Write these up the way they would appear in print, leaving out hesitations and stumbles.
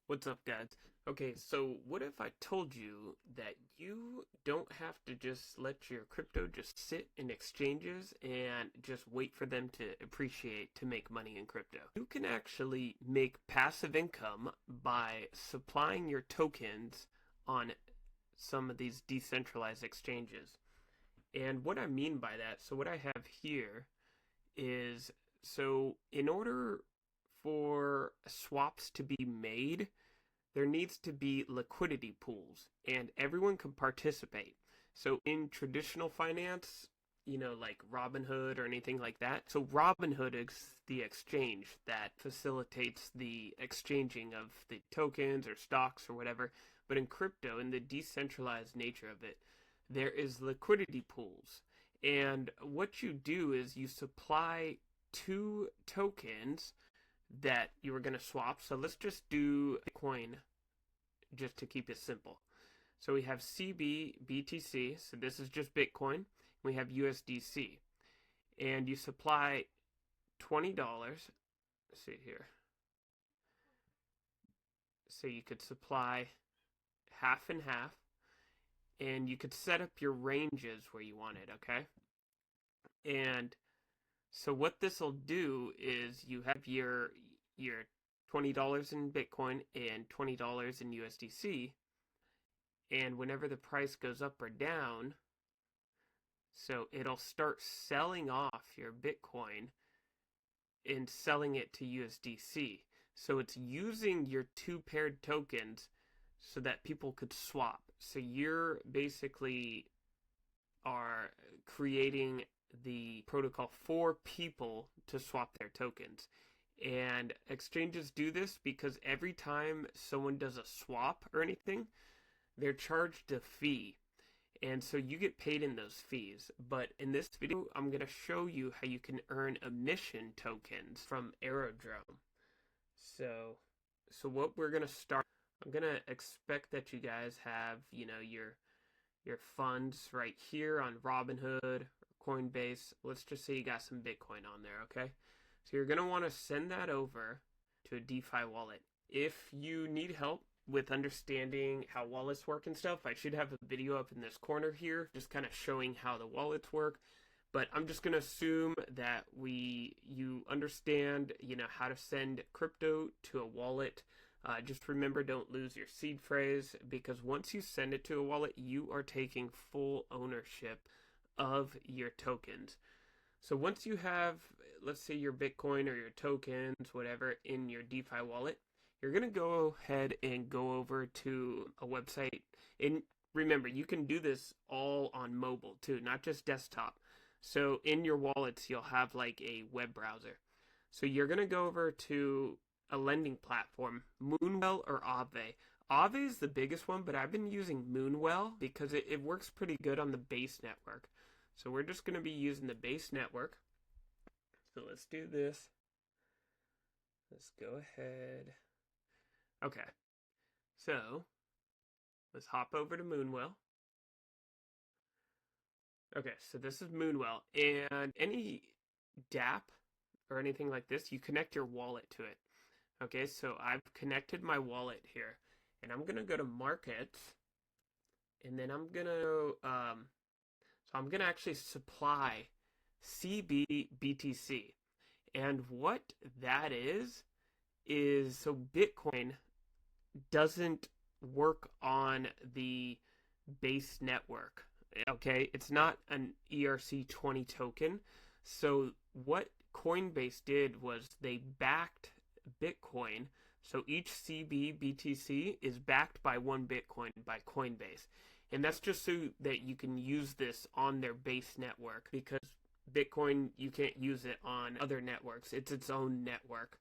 What's up, guys? Okay, so what if I told you that you don't have to just let your crypto just sit in exchanges and just wait for them to appreciate to make money in crypto? You can actually make passive income by supplying your tokens on some of these decentralized exchanges. And what I mean by that, so what I have here is, so in order for swaps to be made, there needs to be liquidity pools and everyone can participate. So in traditional finance, like Robinhood or anything like that. So Robinhood is the exchange that facilitates the exchanging of the tokens or stocks or whatever. But in crypto, in the decentralized nature of it, there is liquidity pools. And what you do is you supply two tokens that you were going to swap. So let's just do Bitcoin just to keep it simple. So we have CB BTC. So this is just Bitcoin. We have USDC. And you supply $20. Let's see here. So you could supply half and half. And you could set up your ranges where you want it, okay? And so what this will do is you have your $20 in Bitcoin and $20 in USDC, and whenever the price goes up or down, so it'll start selling off your Bitcoin and selling it to USDC. So it's using your two paired tokens so that people could swap. So you're basically are creating the protocol for people to swap their tokens. And exchanges do this because every time someone does a swap or anything, they're charged a fee. And so you get paid in those fees. But in this video, I'm going to show you how you can earn emission tokens from Aerodrome. So what we're going to start, I'm going to expect that you guys have, your funds right here on Robinhood or Coinbase. Let's just say you got some Bitcoin on there, okay? So you're going to want to send that over to a DeFi wallet. If you need help with understanding how wallets work and stuff, I should have a video up in this corner here just kind of showing how the wallets work. But I'm just going to assume that you understand, how to send crypto to a wallet. Just remember, don't lose your seed phrase, because once you send it to a wallet, you are taking full ownership of your tokens. So once you have, let's say, your Bitcoin or your tokens, whatever, in your DeFi wallet, you're going to go ahead and go over to a website. And remember, you can do this all on mobile too, not just desktop. So in your wallets, you'll have like a web browser. So you're going to go over to a lending platform, Moonwell or Aave. Aave is the biggest one, but I've been using Moonwell because it works pretty good on the base network. So we're just going to be using the base network. So let's do this. Let's go ahead. Okay. So let's hop over to Moonwell. Okay, so this is Moonwell. And any dApp or anything like this, you connect your wallet to it. Okay, so I've connected my wallet here, and I'm gonna go to markets, and then I'm gonna actually supply CB BTC, and what that is so Bitcoin doesn't work on the base network. Okay, it's not an ERC20 token. So what Coinbase did was they backed Bitcoin. So each CB BTC is backed by one Bitcoin by Coinbase. And that's just so that you can use this on their base network, because Bitcoin, you can't use it on other networks. It's its own network.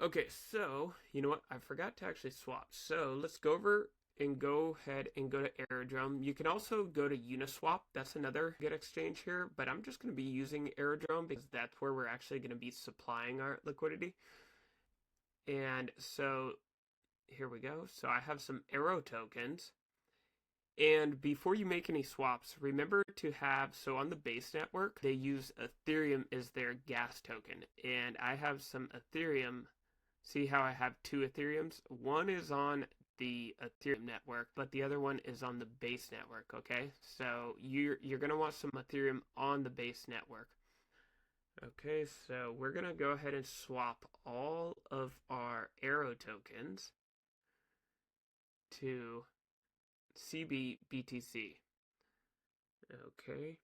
Okay, so you know what? I forgot to actually swap. So let's go over and go ahead and go to Aerodrome. You can also go to Uniswap. That's another good exchange here, but I'm just going to be using Aerodrome because that's where we're actually going to be supplying our liquidity. And so here we go. So I have some AERO tokens. And before you make any swaps, remember to have, so on the base network, they use Ethereum as their gas token. And I have some Ethereum See how I have two Ethereums? One is on the Ethereum network, but the other one is on the base network, okay? So you're going to want some Ethereum on the base network. Okay, so we're going to go ahead and swap all of our AERO tokens to CB BTC. Okay.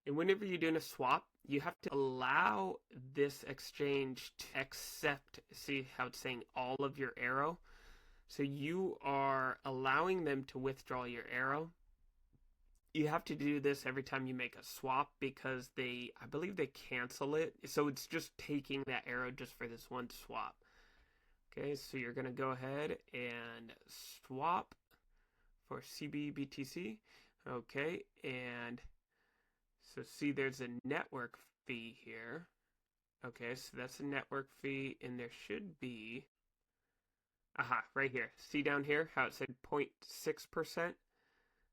And whenever you're doing a swap, you have to allow this exchange to accept, see how it's saying all of your AERO? So you are allowing them to withdraw your AERO. You have to do this every time you make a swap because I believe they cancel it. So it's just taking that AERO just for this one swap. Okay, so you're going to go ahead and swap for CB BTC. Okay, and so see there's a network fee here. Okay, so that's a network fee, and there should be, aha, right here. See down here how it said 0.6%?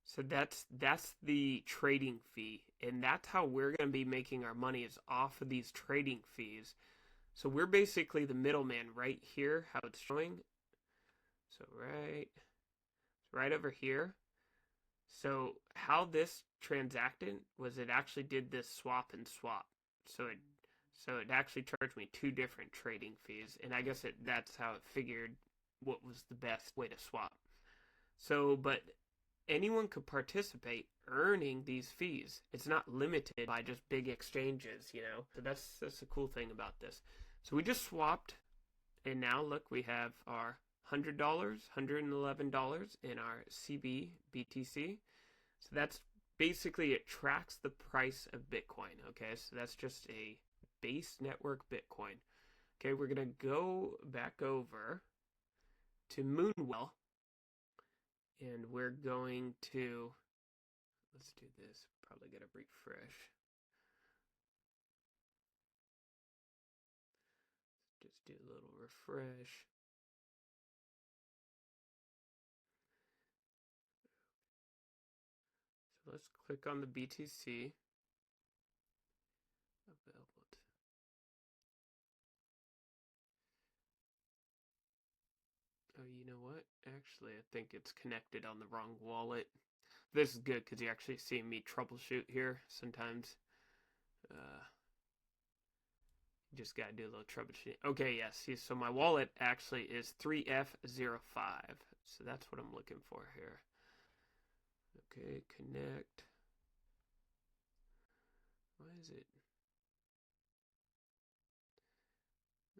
So that's the trading fee, and that's how we're going to be making our money, is off of these trading fees. So we're basically the middleman right here, how it's showing. So right over here. So how this transacted was it actually did this swap and swap. So it actually charged me two different trading fees, and I guess that's how it figured what was the best way to swap. So, but anyone could participate earning these fees. It's not limited by just big exchanges, you know. So that's the cool thing about this. So we just swapped, and now look, we have our $100, $111 in our CB BTC. So that's basically, it tracks the price of Bitcoin. Okay, so that's just a base network Bitcoin. Okay, we're gonna go back over to Moonwell, and we're going to, let's do this, probably get a refresh. Just do a little refresh. So let's click on the BTC. Available. Oh, you know what? Actually, I think it's connected on the wrong wallet. This is good because you're actually seeing me troubleshoot here. Sometimes you just gotta do a little troubleshooting. Okay, yes. So my wallet actually is 3F05. So that's what I'm looking for here. Okay, connect. Why is it?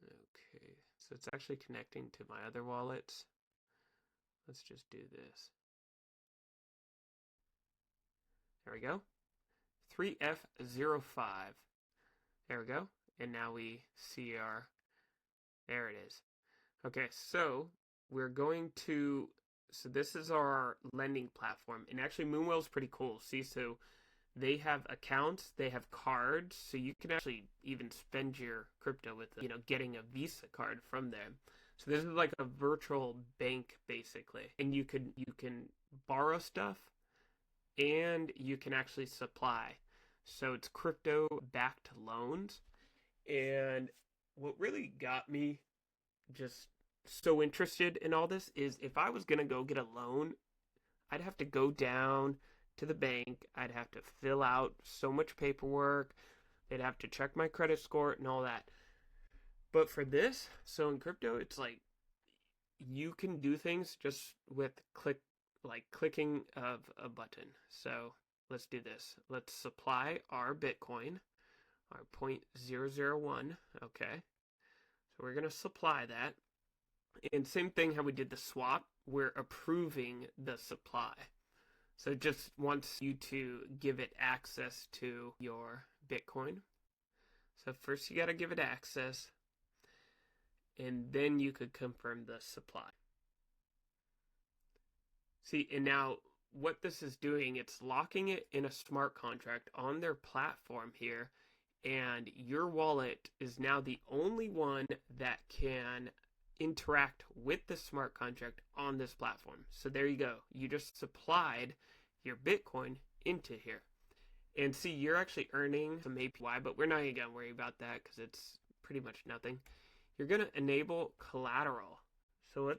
Okay, so it's actually connecting to my other wallets. Let's just do this. There we go. 3F05. There we go. And now we see there it is. Okay, so we're going to, so this is our lending platform. And actually Moonwell is pretty cool. See, so they have accounts, they have cards, so you can actually even spend your crypto with, you know, getting a Visa card from them. So this is like a virtual bank basically. And you can borrow stuff, and you can actually supply. So it's crypto backed loans. And what really got me just so interested in all this is if I was going to go get a loan, I'd have to go down to the bank. I'd have to fill out so much paperwork. They'd have to check my credit score and all that. But for this, so in crypto, it's like you can do things just with clicking of a button. So let's do this. Let's supply our Bitcoin, our 0.001. Okay. So we're going to supply that. And same thing how we did the swap, we're approving the supply. So it just wants you to give it access to your Bitcoin. So first you got to give it access, and then you could confirm the supply. See, and now what this is doing, it's locking it in a smart contract on their platform here, and your wallet is now the only one that can interact with the smart contract on this platform. So there you go. You just supplied your Bitcoin into here. And see, you're actually earning some APY, but we're not even going to worry about that because it's pretty much nothing. you're going to enable collateral. So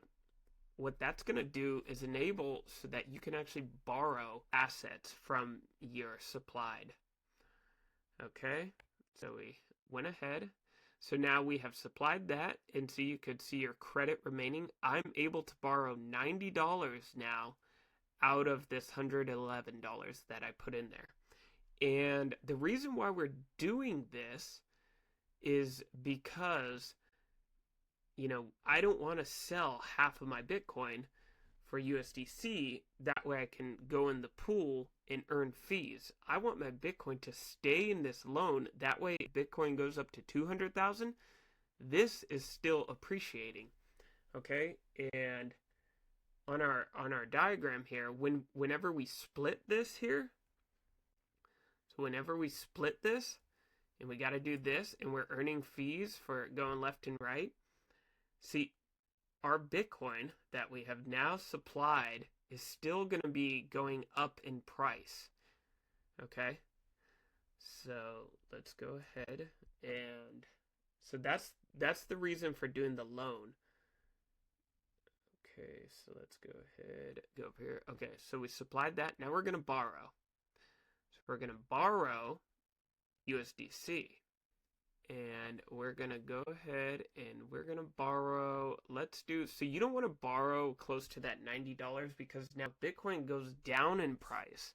what that's going to do is enable so that you can actually borrow assets from your supplied. Okay, so we went ahead. So now we have supplied that, and so you could see your credit remaining. I'm able to borrow $90 now out of this $111 that I put in there. And the reason why we're doing this is because, I don't want to sell half of my Bitcoin for USDC. That way I can go in the pool and earn fees. I want my Bitcoin to stay in this loan. That way Bitcoin goes up to 200,000. This is still appreciating. Okay? And on our diagram here, whenever we split this here, so whenever we split this, and we got to do this, and we're earning fees for going left and right, see, our Bitcoin that we have now supplied is still going to be going up in price. Okay? So let's go ahead, and so that's the reason for doing the loan. Okay, so let's go ahead, go up here. Okay, so we supplied that. Now we're going to borrow. So we're going to borrow USDC. And we're going to go ahead and we're going to borrow, so you don't want to borrow close to that $90 because now Bitcoin goes down in price,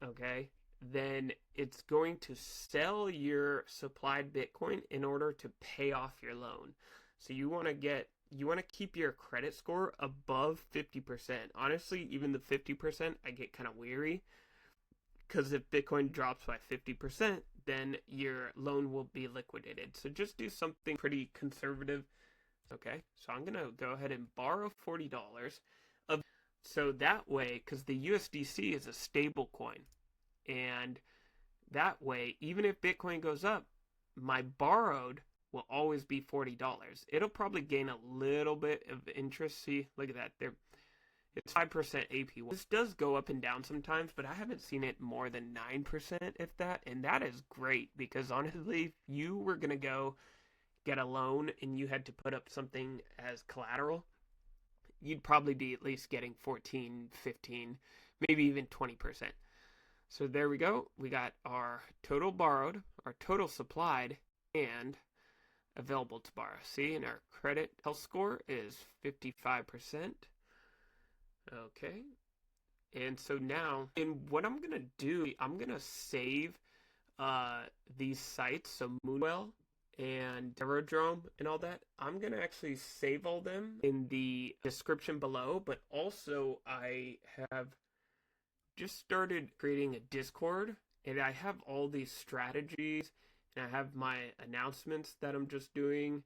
okay? Then it's going to sell your supplied Bitcoin in order to pay off your loan. So you want to keep your credit score above 50%. Honestly, even the 50%, I get kind of weary because if Bitcoin drops by 50%, then your loan will be liquidated. So just do something pretty conservative. Okay, so I'm going to go ahead and borrow $40. So that way, because the USDC is a stable coin, and that way, even if Bitcoin goes up, my borrowed will always be $40. It'll probably gain a little bit of interest. See, look at that. It's 5% APY. This does go up and down sometimes, but I haven't seen it more than 9%, if that. And that is great because honestly, if you were going to go get a loan and you had to put up something as collateral, you'd probably be at least getting 14, 15, maybe even 20%. So there we go. We got our total borrowed, our total supplied, and available to borrow. See, and our credit health score is 55%. Okay, and so now, and what I'm gonna do, I'm gonna save these sites, so Moonwell and Aerodrome and all that. I'm gonna actually save all them in the description below, but also I have just started creating a Discord, and I have all these strategies, and I have my announcements that I'm just doing.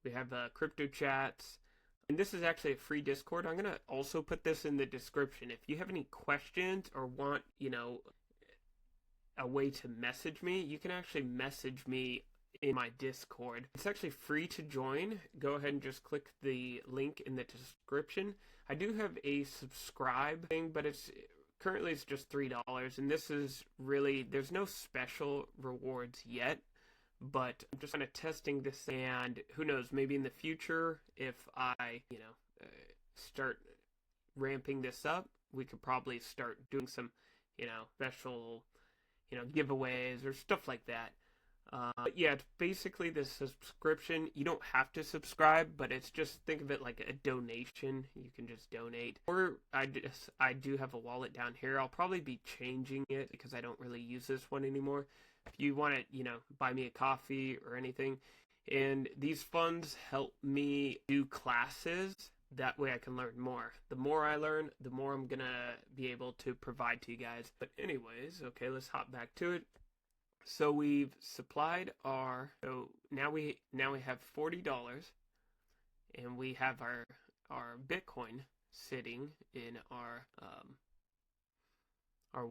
We have crypto chats. And this is actually a free Discord. I'm going to also put this in the description. If you have any questions or want, a way to message me, you can actually message me in my Discord. It's actually free to join. Go ahead and just click the link in the description. I do have a subscribe thing, but currently it's just $3. And this is really, there's no special rewards yet. But I'm just kind of testing this, and who knows, maybe in the future, if I, start ramping this up, we could probably start doing some, special, giveaways or stuff like that. But yeah, it's basically the subscription. You don't have to subscribe, but it's just, think of it like a donation. You can just donate. Or I do have a wallet down here. I'll probably be changing it because I don't really use this one anymore. If you want to, buy me a coffee or anything. And these funds help me do classes. That way I can learn more. The more I learn, the more I'm going to be able to provide to you guys. But anyways, okay, let's hop back to it. So we've supplied so now we have $40, and we have our Bitcoin sitting in our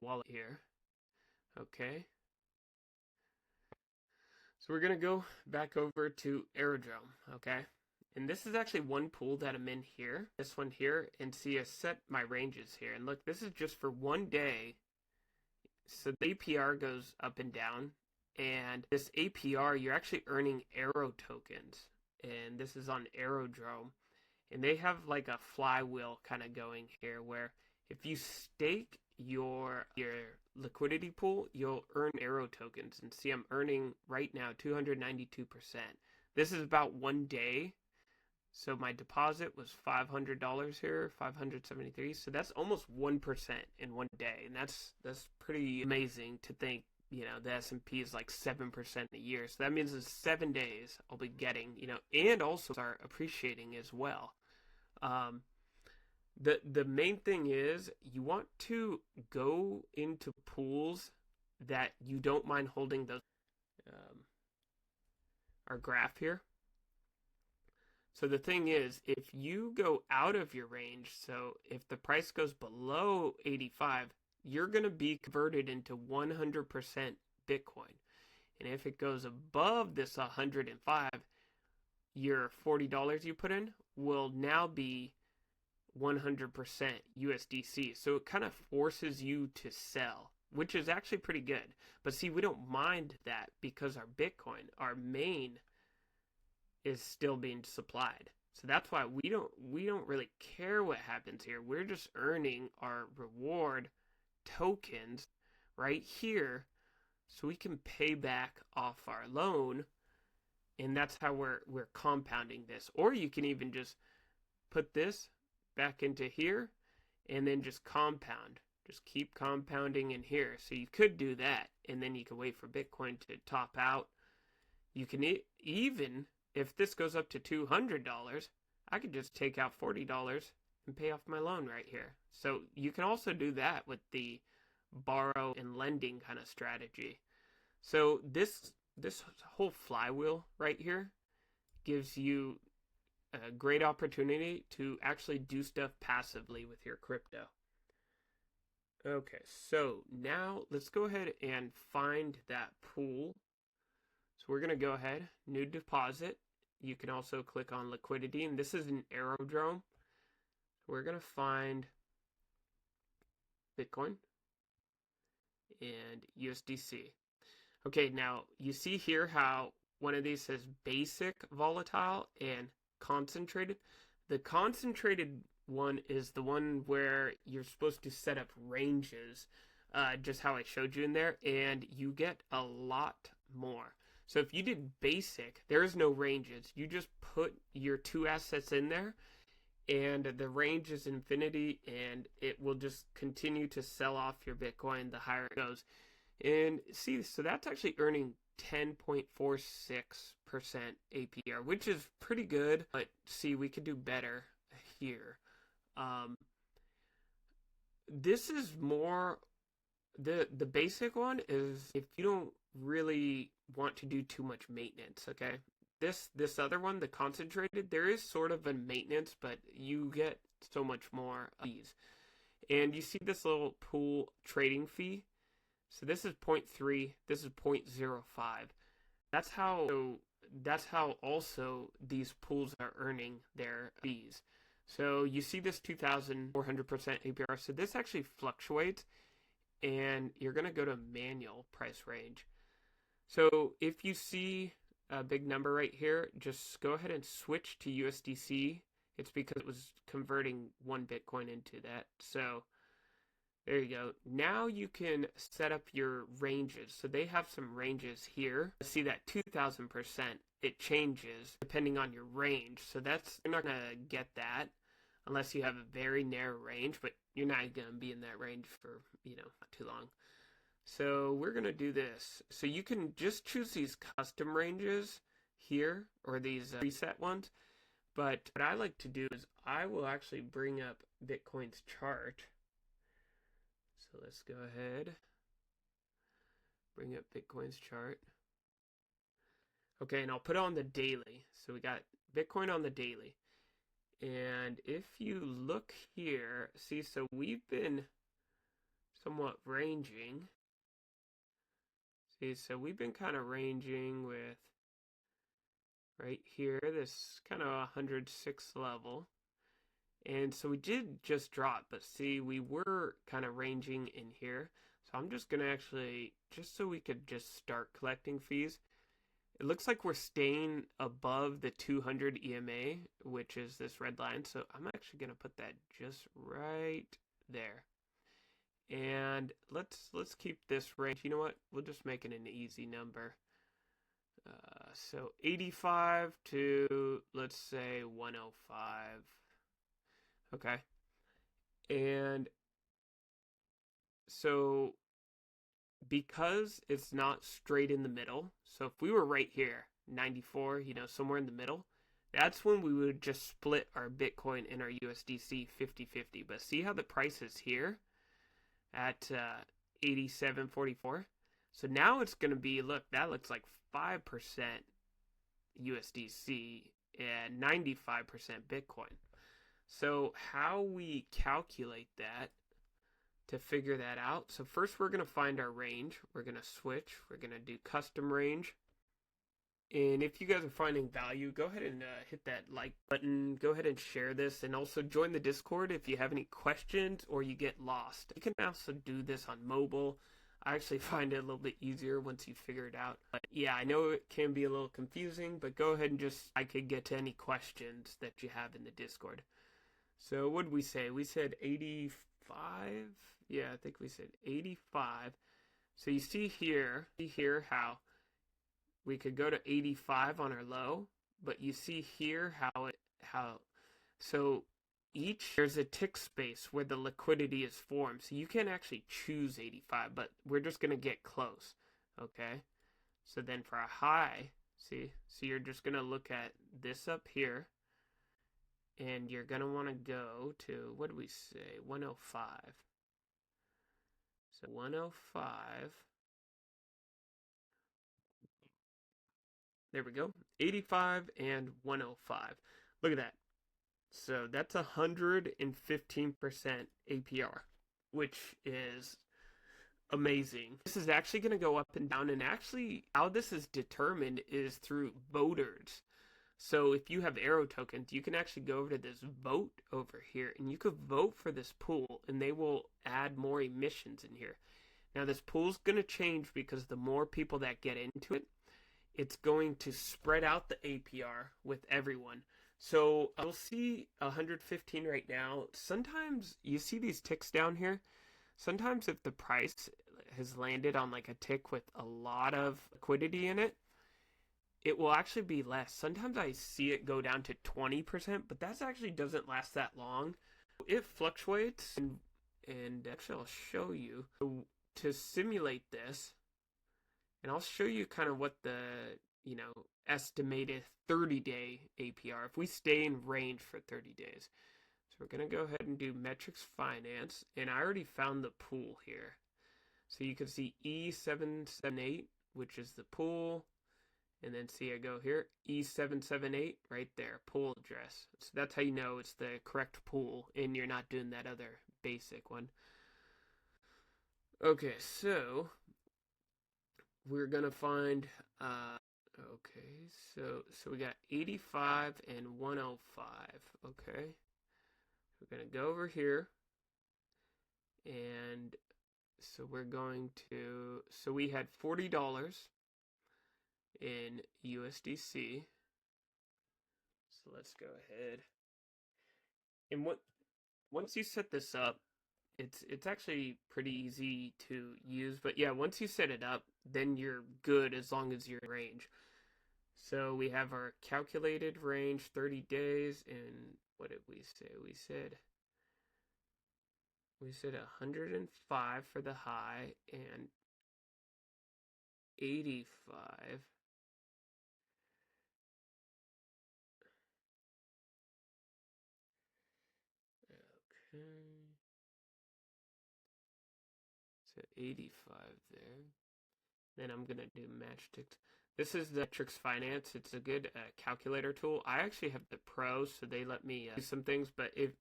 wallet here. Okay. So we're going to go back over to Aerodrome, okay? And this is actually one pool that I'm in here, this one here, and see I set my ranges here. And look, this is just for one day. So the APR goes up and down, and this APR, you're actually earning AERO tokens. and this is on Aerodrome. And they have like a flywheel kind of going here where if you stake your liquidity pool, you'll earn AERO tokens. And see, I'm earning right now 292%. This is about 1 day. So my deposit was $500 here, 573. So that's almost 1% in 1 day. And that's pretty amazing to think, you know, the S&P is like 7% a year. So that means in 7 days I'll be getting, you know, and also are appreciating as well. The main thing is you want to go into pools that you don't mind holding those. Our graph here. So the thing is, if you go out of your range, so if the price goes below 85, you're going to be converted into 100% Bitcoin. And if it goes above this 105, your $40 you put in will now be 100% USDC. So it kind of forces you to sell, which is actually pretty good. But see, we don't mind that because our Bitcoin, our main, is still being supplied. So that's why we don't really care what happens here. We're just earning our reward tokens right here so we can pay back off our loan, and that's how we're compounding this. Or you can even just put this back into here and then just compound. Just keep compounding in here. So you could do that, and then you can wait for Bitcoin to top out. You can even, if this goes up to $200, I could just take out $40 and pay off my loan right here. So you can also do that with the borrow and lending kind of strategy. So this whole flywheel right here gives you a great opportunity to actually do stuff passively with your crypto. Okay, so now let's go ahead and find that pool. So we're going to go ahead, new deposit. You can also click on liquidity, and this is an Aerodrome. We're going to find Bitcoin and USDC. Okay, now you see here how one of these says basic, volatile, and concentrated. The concentrated one is the one where you're supposed to set up ranges, just how I showed you in there, and you get a lot more. So if you did basic, there is no ranges. You just put your 2 assets in there, and the range is infinity, and it will just continue to sell off your Bitcoin the higher it goes. And see, so that's actually earning 10.46% APR, which is pretty good. But see, we could do better here. This is more, the basic one is if you don't really want to do too much maintenance, okay? This other one, the concentrated, there is sort of a maintenance, but you get so much more of these. And you see this little pool trading fee. So this is 0.3, this is 0.05. That's how also these pools are earning their fees. So you see this 2,400% APR. So this actually fluctuates, and you're going to go to manual price range. So if you see a big number right here, just go ahead and switch to USDC. It's because it was converting 1 Bitcoin into that. So there you go. Now you can set up your ranges. So they have some ranges here. See that 2,000%, it changes depending on your range. So you're not going to get that unless you have a very narrow range, but you're not going to be in that range for, not too long. So we're going to do this. So you can just choose these custom ranges here, or these preset ones. But what I like to do is I will actually bring up Bitcoin's chart. So let's go ahead, bring up Bitcoin's chart. Okay, and I'll put it on the daily. So we got Bitcoin on the daily. And if you look here, see, so we've been somewhat ranging. See, so we've been kind of ranging with right here, this kind of 106 level. And so we did just drop, but see, we were kind of ranging in here. So I'm just going to actually, just so we could just start collecting fees, It looks like we're staying above the 200 EMA, which is this red line. So I'm actually going to put that just right there. And let's keep this range. You know what? We'll just make it an easy number. So 85 to, let's say, 105. Okay. And so because it's not straight in the middle, so if we were right here, 94, somewhere in the middle, that's when we would just split our Bitcoin and our USDC 50-50. But see how the price is here at 87.44? So now it's going to be, look, that looks like 5% USDC and 95% Bitcoin. So how we calculate that to figure that out. So first we're going to find our range. We're going to switch. We're going to do custom range. And if you guys are finding value, go ahead and hit that like button. Go ahead and share this. And also join the Discord if you have any questions or you get lost. You can also do this on mobile. I actually find it a little bit easier once you figure it out. But yeah, I know it can be a little confusing, but go ahead and I could get to any questions that you have in the Discord. So what did we say? We said 85? Yeah, I think we said 85. So you see here how we could go to 85 on our low, but you see here so there's a tick space where the liquidity is formed. So you can actually choose 85, but we're just going to get close. Okay. So then for a high, see, so you're just going to look at this up here. And you're going to want to go to, what do we say, 105. So 105. There we go. 85 and 105. Look at that. So that's 115% APR, which is amazing. This is actually going to go up and down. And actually, how this is determined is through voters. So if you have AERO tokens, you can actually go over to this vote over here, and you could vote for this pool, and they will add more emissions in here. Now this pool's going to change because the more people that get into it, it's going to spread out the APR with everyone. So you'll see 115 right now. Sometimes you see these ticks down here. Sometimes if the price has landed on like a tick with a lot of liquidity in it, it will actually be less. Sometimes I see it go down to 20%, but that actually doesn't last that long. It fluctuates, and actually I'll show you to simulate this, and I'll show you kind of what the, estimated 30-day APR, if we stay in range for 30 days. So we're going to go ahead and do metrics finance, and I already found the pool here. So you can see E778, which is the pool. And then see, I go here, E778, right there, pool address. So that's how you know it's the correct pool, and you're not doing that other basic one. Okay, so we're going to find, okay, so we got 85 and 105, okay. We're going to go over here, and so we're going to, so we had $40 in USDC. So let's go ahead. And once you set this up, it's actually pretty easy to use. But yeah, once you set it up, then you're good as long as you're in range. So we have our calculated range, 30 days, and what did we say? We said 105 for the high and 85. Okay. So 85 there. Then I'm going to do match ticks. This is the Trix Finance. It's a good calculator tool. I actually have the Pro, so they let me do some things. But if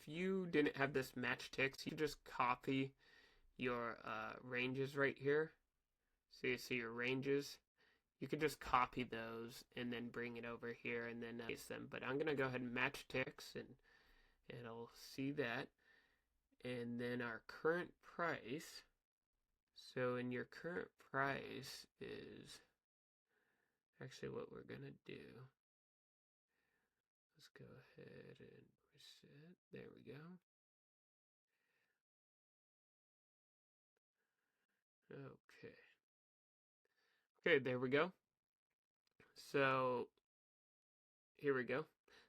you didn't have this match ticks, you just copy your ranges right here. So you see your ranges. You could just copy those and then bring it over here and then paste them. But I'm going to go ahead and match ticks, and I'll see that. And then our current price. So in your current price is Actually, what we're going to do, let's go ahead and reset. There we go. Okay. Okay, there we go. So here we go.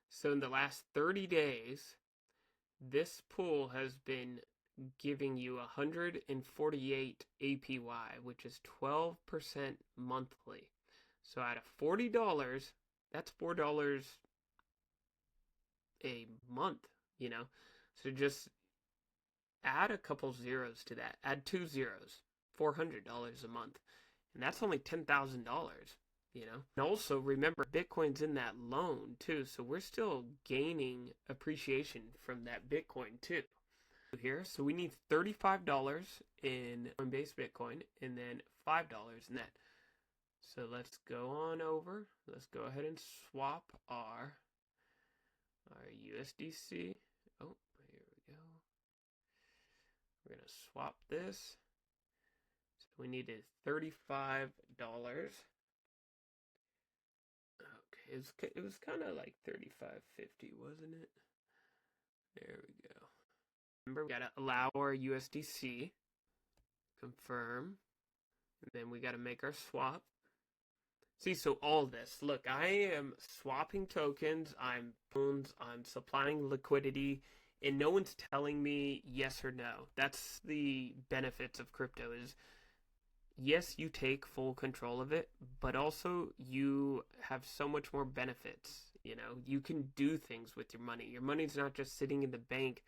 So in the last 30 days, this pool has been giving you 148 APY, which is 12% monthly. So out of $40, that's $4 a month, you know? So just add a couple zeros to that. Add 2 zeros, $400 a month. And that's only $10,000, you know? And also remember, Bitcoin's in that loan too, so we're still gaining appreciation from that Bitcoin too. Here, so we need $35 in Coinbase Bitcoin and then $5 in that. So let's go on over. Let's go ahead and swap our USDC. Oh, here we go. We're gonna swap this. So we needed $35. Okay, it was kind of like $35.50, wasn't it? There we go. Remember, we gotta allow our USDC. Confirm. And then we gotta make our swap. See, so all this, look, I am swapping tokens, I'm supplying liquidity, and no one's telling me yes or no. That's the benefits of crypto is, yes, you take full control of it, but also you have so much more benefits. You know, you can do things with your money. Your money's not just sitting in the bank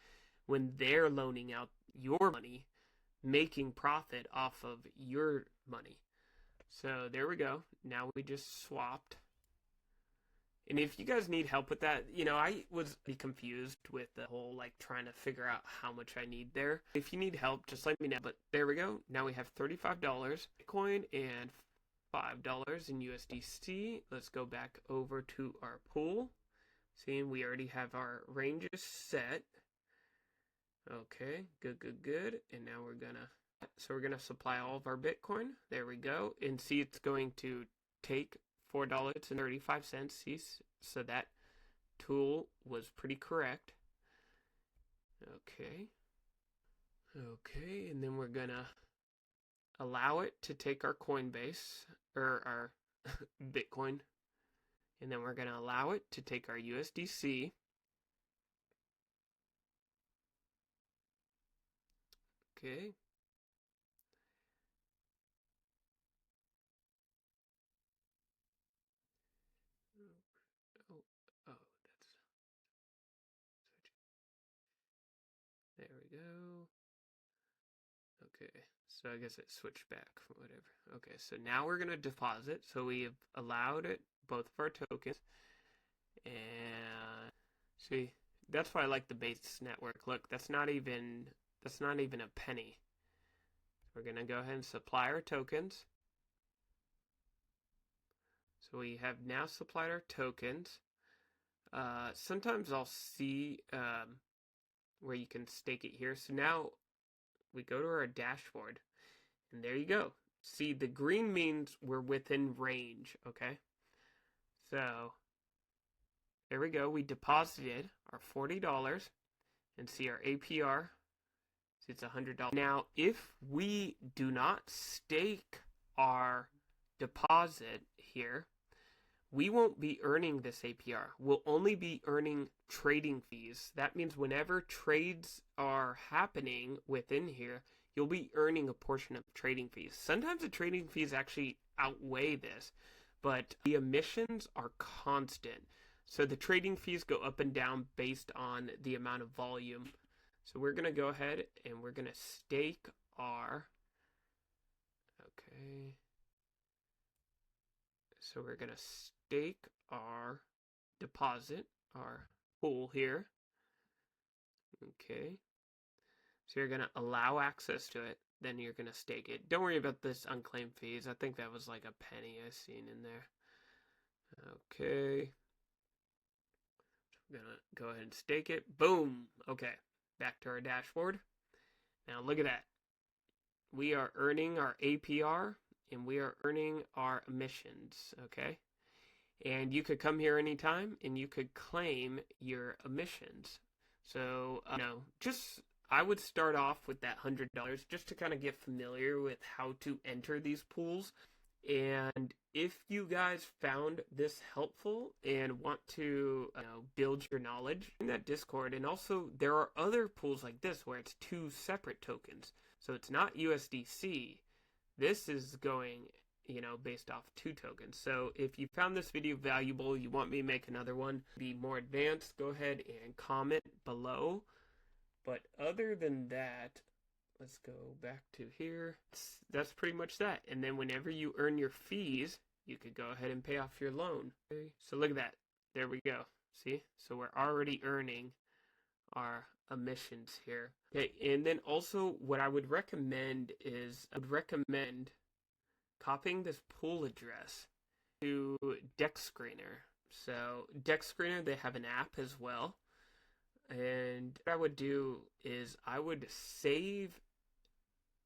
when they're loaning out your money, making profit off of your money. So there we go. Now we just swapped. And if you guys need help with that, you know, I was confused with the whole like trying to figure out how much I need there. If you need help, just let me know. But there we go. Now we have $35 Bitcoin and $5 in USDC. Let's go back over to our pool. See, we already have our ranges set. Okay, good. And now we're gonna supply all of our Bitcoin. There we go. And see, it's going to take $4.35. See, so that tool was pretty correct. Okay, and then we're gonna allow it to take our Coinbase or our Bitcoin, and then we're gonna allow it to take our USDC. Okay. There we go. Okay, so I guess it switched back from whatever. Okay, so now we're gonna deposit. So we have allowed it, both of our tokens, and see, that's why I like the Base network. Look, that's not even a penny. We're gonna go ahead and supply our tokens. So we have now supplied our tokens. Sometimes I'll see where you can stake it here. So now we go to our dashboard, and there you go. See, the green means we're within range, okay? So there we go. We deposited our $40, and see our APR. See, it's $100. Now, if we do not stake our deposit here, we won't be earning this APR. We'll only be earning trading fees. That means whenever trades are happening within here, you'll be earning a portion of trading fees. Sometimes the trading fees actually outweigh this, but the emissions are constant. So the trading fees go up and down based on the amount of volume. So we're going to go ahead and we're going to stake our, okay. So we're going to stake our deposit, our pool here. Okay. So you're going to allow access to it, then you're going to stake it. Don't worry about this unclaimed fees. I think that was like a penny I seen in there. Okay. I'm going to go ahead and stake it. Boom. Okay. Back to our dashboard. Now look at that. We are earning our APR and we are earning our emissions. Okay. And you could come here anytime and you could claim your emissions. So, I would start off with that $100 just to kind of get familiar with how to enter these pools. And if you guys found this helpful and want to build your knowledge in that Discord, and also there are other pools like this where it's 2 separate tokens. So it's not USDC. This is going, based off 2 tokens. So if you found this video valuable, you want me to make another one, be more advanced, go ahead and comment below. But other than that, let's go back to here. That's pretty much that. And then whenever you earn your fees, you could go ahead and pay off your loan. Okay. So look at that. There we go. See? So we're already earning our emissions here. Okay, and then also what I would recommend is copying this pool address to Dex Screener. So Dex Screener, they have an app as well. And what I would do is I would save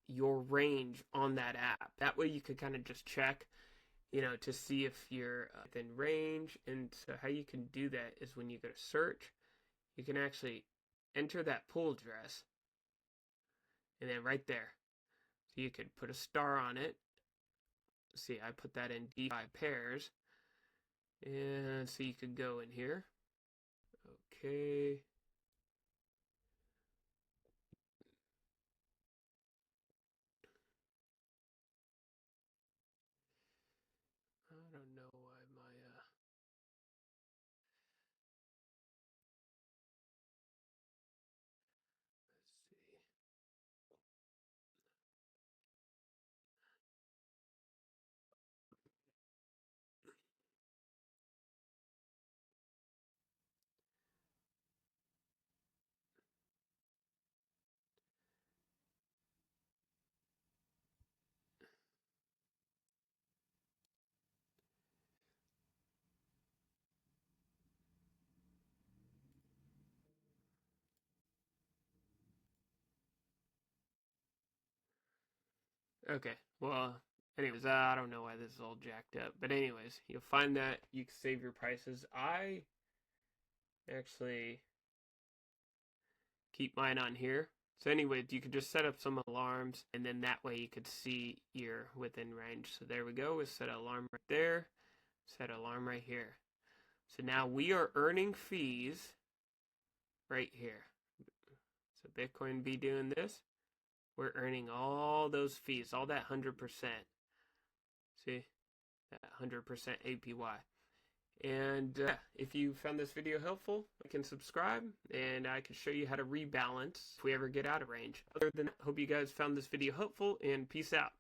your range on that app. That way you could kind of just check, to see if you're within range. And so how you can do that is when you go to search, you can actually enter that pool address. And then right there. So you could put a star on it. See, I put that in DeFi pairs. And so you could go in here. Okay. I don't know why my let's see. Okay, well, anyways, I don't know why this is all jacked up. But anyways, you'll find that you can save your prices. I actually keep mine on here. So anyways, you could just set up some alarms, and then that way you could see you're within range. So there we go. We set an alarm right there. Set an alarm right here. So now we are earning fees right here. So Bitcoin be doing this. We're earning all those fees, all that 100%. See? That 100% APY. And if you found this video helpful, you can subscribe, and I can show you how to rebalance if we ever get out of range. Other than that, hope you guys found this video helpful, and peace out.